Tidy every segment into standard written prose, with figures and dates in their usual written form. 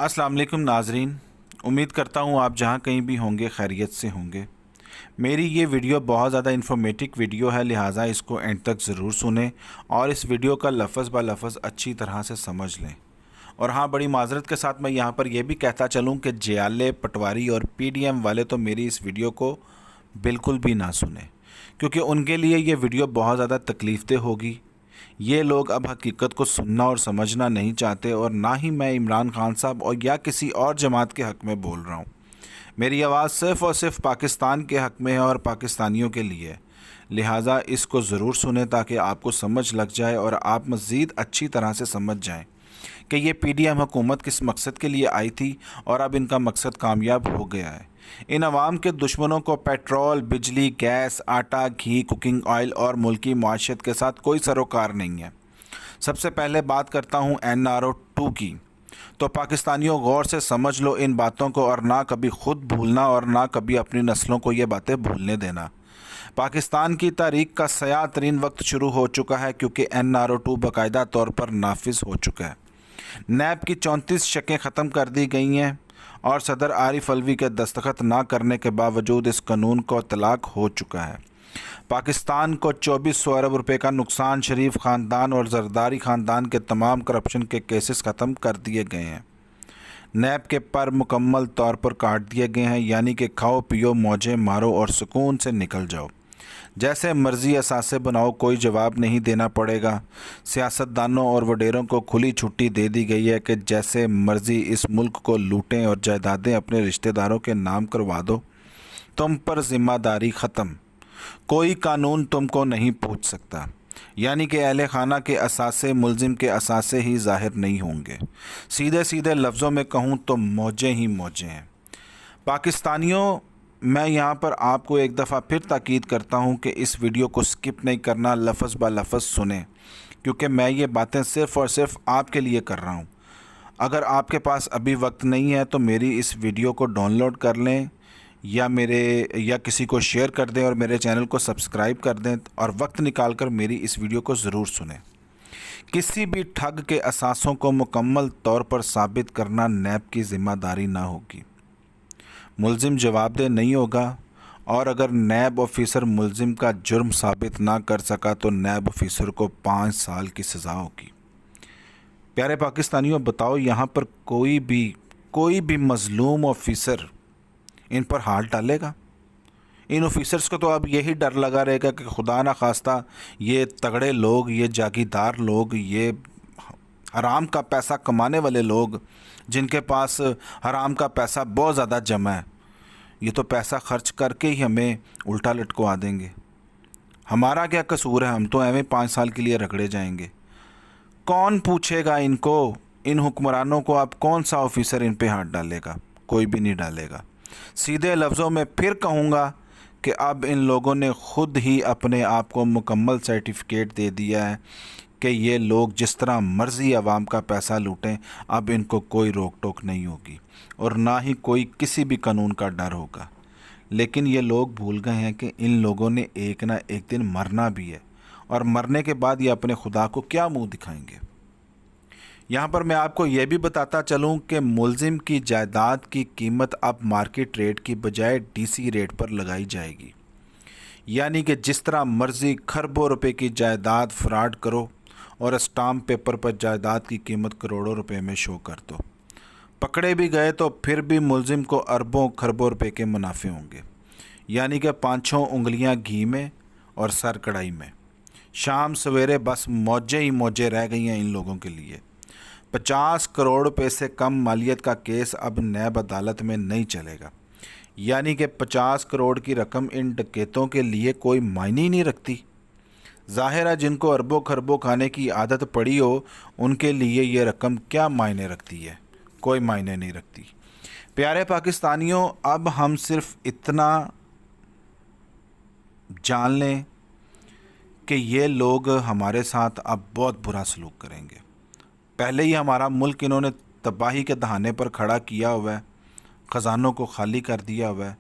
अस्सलाम वालेकुम नाजरीन, उम्मीद करता हूँ आप जहाँ कहीं भी होंगे खैरियत से होंगे। मेरी ये वीडियो बहुत ज़्यादा इन्फॉर्मेटिव वीडियो है, लिहाजा इसको एंड तक ज़रूर सुने और इस वीडियो का लफ्ज़ ब लफ्ज़ अच्छी तरह से समझ लें। और हाँ, बड़ी माजरत के साथ मैं यहाँ पर यह भी कहता चलूँ कि जियाले, पटवारी और पीडीएम वाले तो मेरी इस वीडियो को बिल्कुल भी ना सुने, क्योंकि उनके लिए ये वीडियो बहुत ज़्यादा तकलीफ़देह होगी। ये लोग अब हकीकत को सुनना और समझना नहीं चाहते, और ना ही मैं इमरान खान साहब और या किसी और जमात के हक़ में बोल रहा हूँ। मेरी आवाज़ सिर्फ़ और सिर्फ पाकिस्तान के हक़ में है और पाकिस्तानियों के लिए। लिहाजा इसको ज़रूर सुने ताकि आपको समझ लग जाए और आप मज़ीद अच्छी तरह से समझ जाएं कि ये पीडीएम हुकूमत किस मकसद के लिए आई थी और अब इनका मकसद कामयाब हो गया है। इन अवाम के दुश्मनों को पेट्रोल, बिजली, गैस, आटा, घी, कुकिंग ऑयल और मुल्की मुआशरत के साथ कोई सरोकार नहीं है। सबसे पहले बात करता हूँ NRO 2 की। तो पाकिस्तानियों, गौर से समझ लो इन बातों को और ना कभी खुद भूलना और ना कभी अपनी नस्लों को ये बातें भूलने देना। पाकिस्तान की तारीख का सयाह तरीन वक्त शुरू हो चुका है, क्योंकि NRO 2 बाकायदा तौर पर नाफिज हो चुका है। नैब की 34 शकें ख़त्म कर दी गई हैं और सदर आरिफ अलवी के दस्तखत ना करने के बावजूद इस कानून को तलाक हो चुका है। पाकिस्तान को 2400 अरब रुपए का नुकसान, शरीफ ख़ानदान और जरदारी ख़ानदान के तमाम करप्शन के केसेस ख़त्म कर दिए गए हैं। नैब के पर मुकम्मल तौर पर काट दिए गए हैं, यानी कि खाओ पियो, मौजें मारो और सुकून से निकल जाओ। जैसे मर्ज़ी असासे बनाओ, कोई जवाब नहीं देना पड़ेगा। सियासतदानों और वडेरों को खुली छुट्टी दे दी गई है कि जैसे मर्ज़ी इस मुल्क को लूटें और जायदादें अपने रिश्तेदारों के नाम करवा दो। तुम पर ज़िम्मेदारी ख़त्म, कोई कानून तुमको नहीं पूछ सकता। यानी कि अहले खाना के असासे मुलजिम के असासे ही ज़ाहिर नहीं होंगे। सीधे सीधे लफ्ज़ों में कहूँ तो मौजें ही मौजें हैं। पाकिस्तानियों, मैं यहाँ पर आपको एक दफ़ा फिर ताकीद करता हूँ कि इस वीडियो को स्किप नहीं करना, लफ्ज़ ब लफ्ज़ सुने, क्योंकि मैं ये बातें सिर्फ़ और सिर्फ आपके लिए कर रहा हूँ। अगर आपके पास अभी वक्त नहीं है तो मेरी इस वीडियो को डाउनलोड कर लें या किसी को शेयर कर दें और मेरे चैनल को सब्सक्राइब कर दें और वक्त निकाल कर मेरी इस वीडियो को ज़रूर सुनें। किसी भी ठग के असासों को मुकम्मल तौर पर साबित करना नैब की ज़िम्मेदारी ना होगी। मुलजिम जवाबदेह नहीं होगा, और अगर नैब ऑफिसर मुलजिम का जुर्म साबित ना कर सका तो नैब ऑफिसर को 5 साल की सज़ा होगी। प्यारे पाकिस्तानियों, बताओ यहाँ पर कोई भी मज़लूम ऑफिसर इन पर हाथ डालेगा? इन ऑफिसर्स को तो अब यही डर लगा रहेगा कि खुदा ना खास्ता ये तगड़े लोग, ये जागीरदार लोग, ये हराम का पैसा कमाने वाले लोग, जिनके पास हराम का पैसा बहुत ज़्यादा जमा है, ये तो पैसा खर्च करके ही हमें उल्टा लटकवा देंगे। हमारा क्या कसूर है? हम तो एवं 5 साल के लिए रगड़े जाएंगे। कौन पूछेगा इनको, इन हुक्मरानों को? अब कौन सा ऑफिसर इन पे हाथ डालेगा? कोई भी नहीं डालेगा। सीधे लफ्ज़ों में फिर कहूँगा कि अब इन लोगों ने ख़ुद ही अपने आप को मुकम्मल सर्टिफिकेट दे दिया है कि ये लोग जिस तरह मर्ज़ी आवाम का पैसा लूटें, अब इनको कोई रोक टोक नहीं होगी और ना ही कोई किसी भी कानून का डर होगा। लेकिन ये लोग भूल गए हैं कि इन लोगों ने एक ना एक दिन मरना भी है, और मरने के बाद ये अपने खुदा को क्या मुंह दिखाएंगे। यहाँ पर मैं आपको ये भी बताता चलूँ कि मुलजिम की जायदाद की कीमत अब मार्केट रेट की बजाय DC रेट पर लगाई जाएगी। यानी कि जिस तरह मर्ज़ी खरबों रुपए की जायदाद फ्रॉड करो और स्टाम्प पेपर पर जायदाद की कीमत करोड़ों रुपए में शो कर दो। पकड़े भी गए तो फिर भी मुलजिम को अरबों खरबों रुपए के मुनाफे होंगे। यानी कि 5-6 उंगलियां घी में और सर कढ़ाई में। शाम सवेरे बस मौजें ही मौजें रह गई हैं इन लोगों के लिए। 50 करोड़ रुपए से कम मालियत का केस अब नैब अदालत में नहीं चलेगा। यानी कि 50 करोड़ की रकम इन डकैतों के लिए कोई मायने ही नहीं रखती। ज़ाहिर है, जिनको अरबों खरबों खाने की आदत पड़ी हो, उनके लिए ये रकम क्या मायने रखती है? कोई मायने नहीं रखती। प्यारे पाकिस्तानियों, अब हम सिर्फ इतना जान लें कि ये लोग हमारे साथ अब बहुत बुरा सलूक करेंगे। पहले ही हमारा मुल्क इन्होंने तबाही के दहाने पर खड़ा किया हुआ है, ख़जानों को खाली कर दिया हुआ है,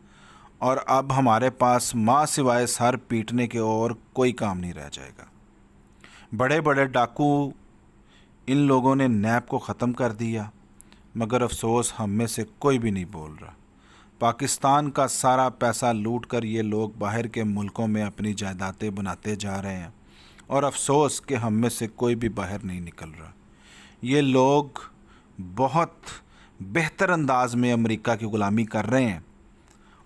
और अब हमारे पास माँ सिवाय सर पीटने के और कोई काम नहीं रह जाएगा। बड़े बड़े डाकू इन लोगों ने नैब को ख़त्म कर दिया, मगर अफसोस हम में से कोई भी नहीं बोल रहा। पाकिस्तान का सारा पैसा लूट कर ये लोग बाहर के मुल्कों में अपनी जायदादें बनाते जा रहे हैं और अफसोस कि हम में से कोई भी बाहर नहीं निकल रहा। ये लोग बहुत बेहतर अंदाज में अमेरिका की ग़ुलामी कर रहे हैं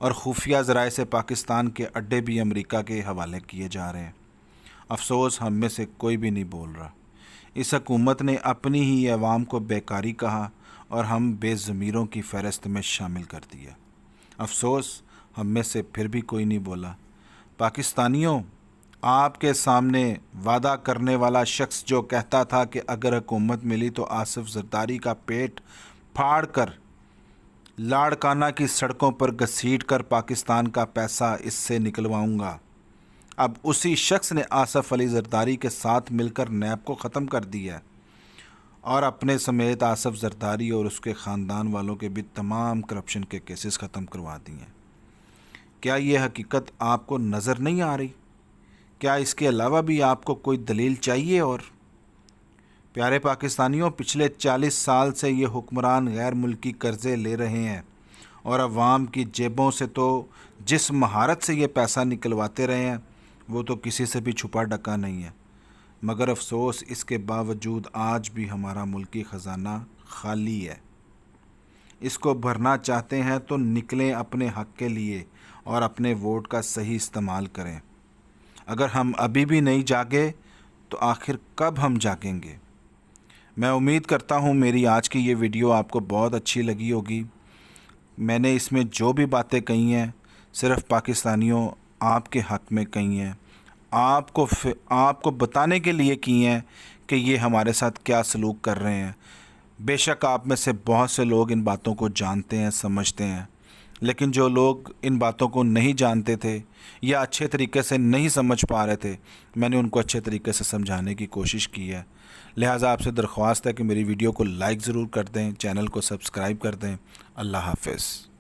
और खुफिया ज़राए से पाकिस्तान के अड्डे भी अमेरिका के हवाले किए जा रहे हैं। अफसोस हम में से कोई भी नहीं बोल रहा। इस हुकूमत ने अपनी ही अवाम को बेकारी कहा और हम बेज़मीरों की फ़हरिस्त में शामिल कर दिया। अफसोस हम में से फिर भी कोई नहीं बोला। पाकिस्तानियों, आपके सामने वादा करने वाला शख्स जो कहता था कि अगर हुकूमत मिली तो आसिफ जरदारी का पेट फाड़ कर लाड़काना की सड़कों पर घसीट कर पाकिस्तान का पैसा इससे निकलवाऊंगा, अब उसी शख्स ने आसिफ अली जरदारी के साथ मिलकर नैब को ख़त्म कर दिया और अपने समेत आसिफ जरदारी और उसके ख़ानदान वालों के भी तमाम करप्शन के केसेस ख़त्म करवा दिए। क्या ये हकीकत आपको नज़र नहीं आ रही? क्या इसके अलावा भी आपको कोई दलील चाहिए? और प्यारे पाकिस्तानियों, पिछले 40 साल से ये हुक्मरान गैर मुल्की कर्ज़े ले रहे हैं और अवाम की जेबों से तो जिस महारत से ये पैसा निकलवाते रहे हैं वो तो किसी से भी छुपा ढका नहीं है। मगर अफसोस इसके बावजूद आज भी हमारा मुल्की ख़जाना खाली है। इसको भरना चाहते हैं तो निकलें अपने हक़ के लिए और अपने वोट का सही इस्तेमाल करें। अगर हम अभी भी नहीं जागे तो आखिर कब हम जागेंगे? मैं उम्मीद करता हूँ मेरी आज की ये वीडियो आपको बहुत अच्छी लगी होगी। मैंने इसमें जो भी बातें कही हैं सिर्फ़ पाकिस्तानियों आपके हक़ में कही हैं, आपको बताने के लिए की हैं कि ये हमारे साथ क्या सलूक कर रहे हैं। बेशक आप में से बहुत से लोग इन बातों को जानते हैं, समझते हैं, लेकिन जो लोग इन बातों को नहीं जानते थे या अच्छे तरीके से नहीं समझ पा रहे थे, मैंने उनको अच्छे तरीके से समझाने की कोशिश की है। लिहाजा आपसे दरख्वास्त है कि मेरी वीडियो को लाइक ज़रूर कर दें, चैनल को सब्सक्राइब कर दें। अल्लाह हाफ़िज़।